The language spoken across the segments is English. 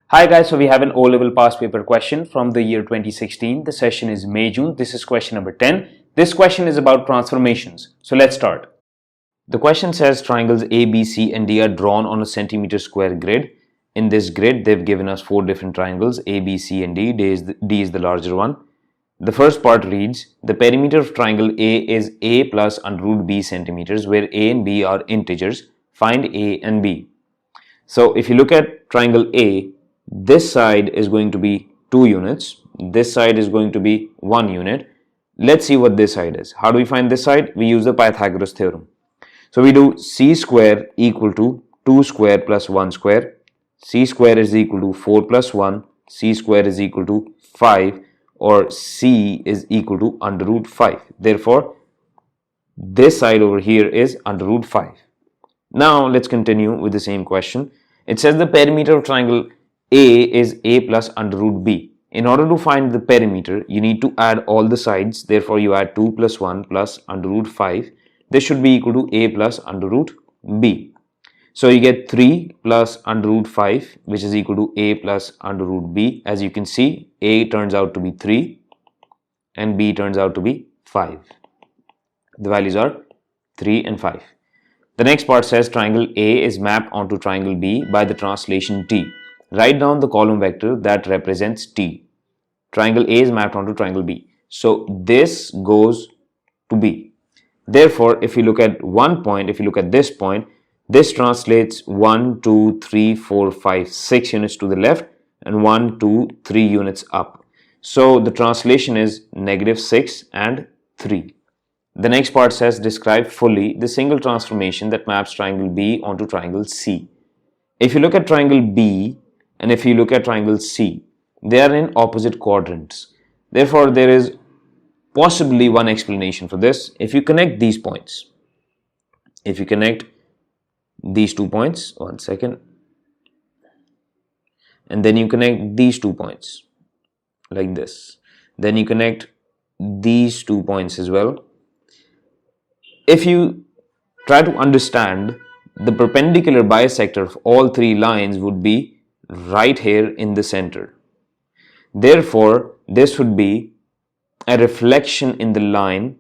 Hi guys, so we have an O-level past paper question from the year 2016. The session is May-June. This is question number 10. This question is about transformations. So let's start. The question says triangles A, B, C and D are drawn on a centimeter square grid. In this grid, they've given us four different triangles A, B, C and D. D is the larger one. The first part reads, the perimeter of triangle A is A plus under root B centimeters, where A and B are integers. Find A and B. So if you look at triangle A, this side is going to be 2 units, this side is going to be 1 unit. Let's see what this side is. How do we find this side? We use the Pythagoras theorem. So we do c square equal to 2 square plus 1 square, c square is equal to 4 plus 1, c square is equal to 5, or c is equal to under root 5. Therefore, this side over here is under root 5. Now let's continue with the same question. It says the perimeter of triangle A is A plus under root B. In order to find the perimeter, you need to add all the sides. Therefore, you add 2 plus 1 plus under root 5. This should be equal to A plus under root B. So you get 3 plus under root 5, which is equal to A plus under root B. As you can see, A turns out to be 3 and B turns out to be 5. The values are 3 and 5. The next part says triangle A is mapped onto triangle B by the translation T. Write down the column vector that represents T. Triangle A is mapped onto triangle B. So this goes to B. Therefore, if you look at one point, if you look at this point, this translates 1, 2, 3, 4, 5, 6 units to the left and 1, 2, 3 units up. So the translation is -6 and 3. The next part says describe fully the single transformation that maps triangle B onto triangle C. If you look at triangle B and if you look at triangle C, they are in opposite quadrants. Therefore, there is possibly one explanation for this. If you connect these points, if you connect these 2 points, one second, and then you connect these 2 points like this, then you connect these 2 points as well. If you try to understand, the perpendicular bisector of all 3 lines would be right here in the center. Therefore, this would be a reflection in the line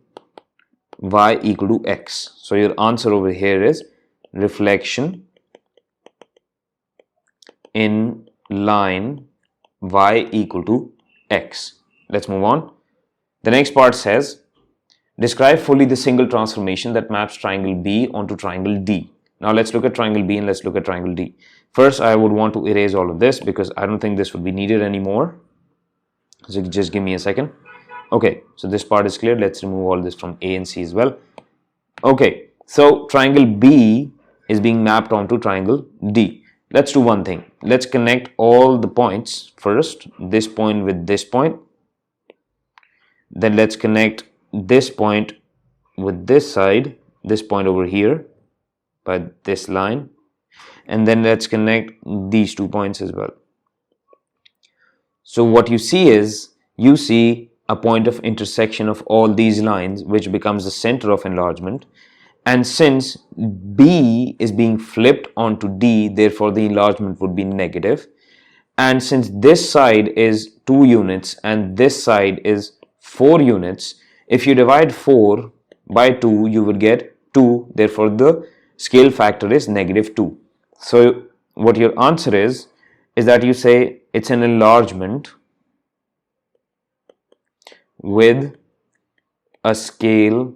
y equal to x. So your answer over here is reflection in line y equal to x. Let's move on. The next part says describe fully the single transformation that maps triangle B onto triangle D. Now let's look at triangle B and let's look at triangle D. First, I would want to erase all of this because I don't think this would be needed anymore. So just give me a second. Okay, so this part is clear. Let's remove all this from A and C as well. Okay, so triangle B is being mapped onto triangle D. Let's do one thing. Let's connect all the points first. This point with this point. Then let's connect this point with this side, this point over here by this line, and then let's connect these 2 points as well. So what you see is, you see a point of intersection of all these lines, which becomes the center of enlargement. And since B is being flipped onto D, therefore the enlargement would be negative. And since this side is 2 units and this side is 4 units, if you divide 4 by 2, you would get 2. Therefore, the scale factor is -2. So what your answer is that you say it's an enlargement with a scale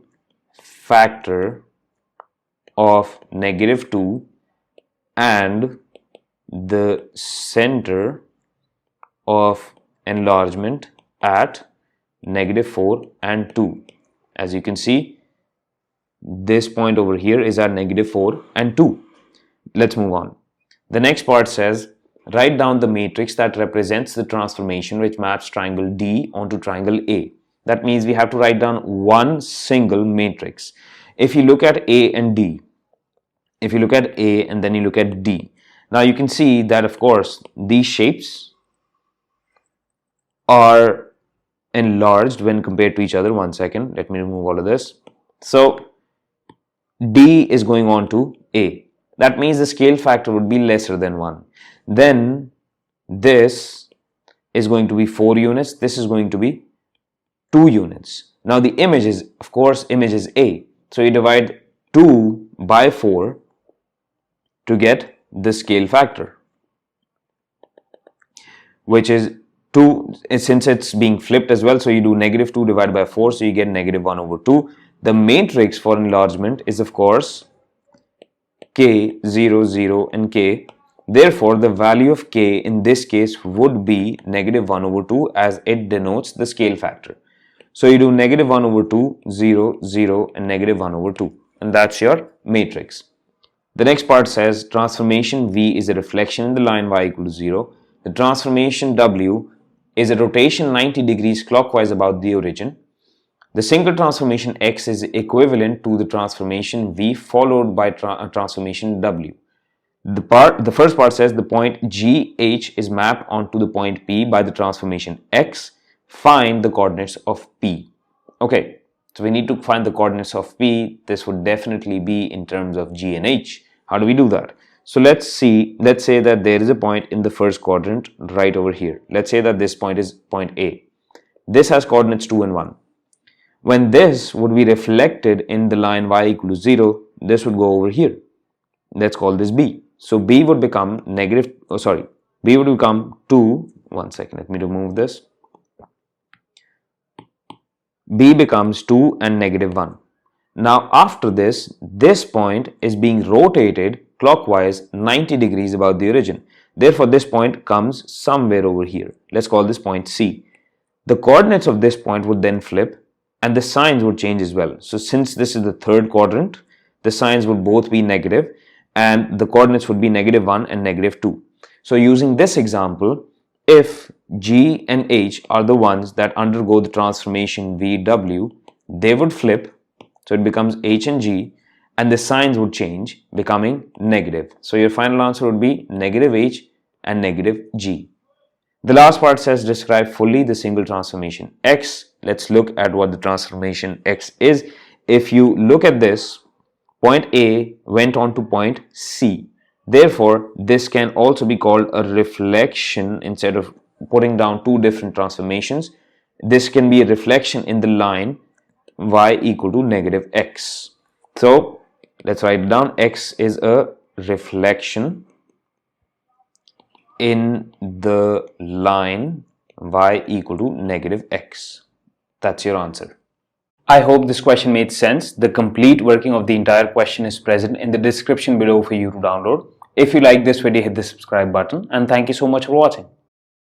factor of -2 and the center of enlargement at -4 and 2. As you can see, this point over here is at -4 and 2. Let's move on. The next part says write down the matrix that represents the transformation which maps triangle D onto triangle A. That means we have to write down one single matrix. If you look at A and D, if you look at A and then you look at D, now you can see that of course these shapes are enlarged when compared to each other. One second, let me remove all of this. So D is going on to A. That means the scale factor would be lesser than 1. Then this is going to be 4 units, this is going to be 2 units. Now the image is, of course, image is A. So you divide 2 by 4 to get the scale factor, which is 2, since it's being flipped as well, so you do -2 divided by 4, so you get -1/2. The matrix for enlargement is, of course, k, 0, 0 and k. Therefore, the value of k in this case would be -1/2 as it denotes the scale factor. So you do -1/2, 0, 0 and -1/2, and that's your matrix. The next part says transformation V is a reflection in the line y equal to 0. The transformation W is a rotation 90 degrees clockwise about the origin. The single transformation X is equivalent to the transformation V followed by transformation W. The first part says the point GH is mapped onto the point P by the transformation X. Find the coordinates of P. Okay, so we need to find the coordinates of P. This would definitely be in terms of G and H. How do we do that? So let's say that there is a point in the first quadrant right over here. Let's say that this point is point A. This has coordinates 2 and 1. When this would be reflected in the line y equal to 0, this would go over here. Let's call this B. So B would become B would become 2. One second, let me remove this. B becomes 2 and -1. Now after this point is being rotated clockwise 90 degrees about the origin. Therefore, this point comes somewhere over here. Let's call this point C. The coordinates of this point would then flip and the signs would change as well. So since this is the third quadrant, the signs would both be negative and the coordinates would be -1 and -2. So using this example, if G and H are the ones that undergo the transformation VW, they would flip. So it becomes H and G and the signs would change, becoming negative. So your final answer would be -H and -G. The last part says describe fully the single transformation X. Let's look at what the transformation X is. If you look at this, point A went on to point C. Therefore, this can also be called a reflection. Instead of putting down two different transformations, this can be a reflection in the line y equal to -x. So let's write it down. X is a reflection in the line y equal to -x. That's your answer. I hope this question made sense. The complete working of the entire question is present in the description below for you to download. If you like this video, hit the subscribe button, and thank you so much for watching.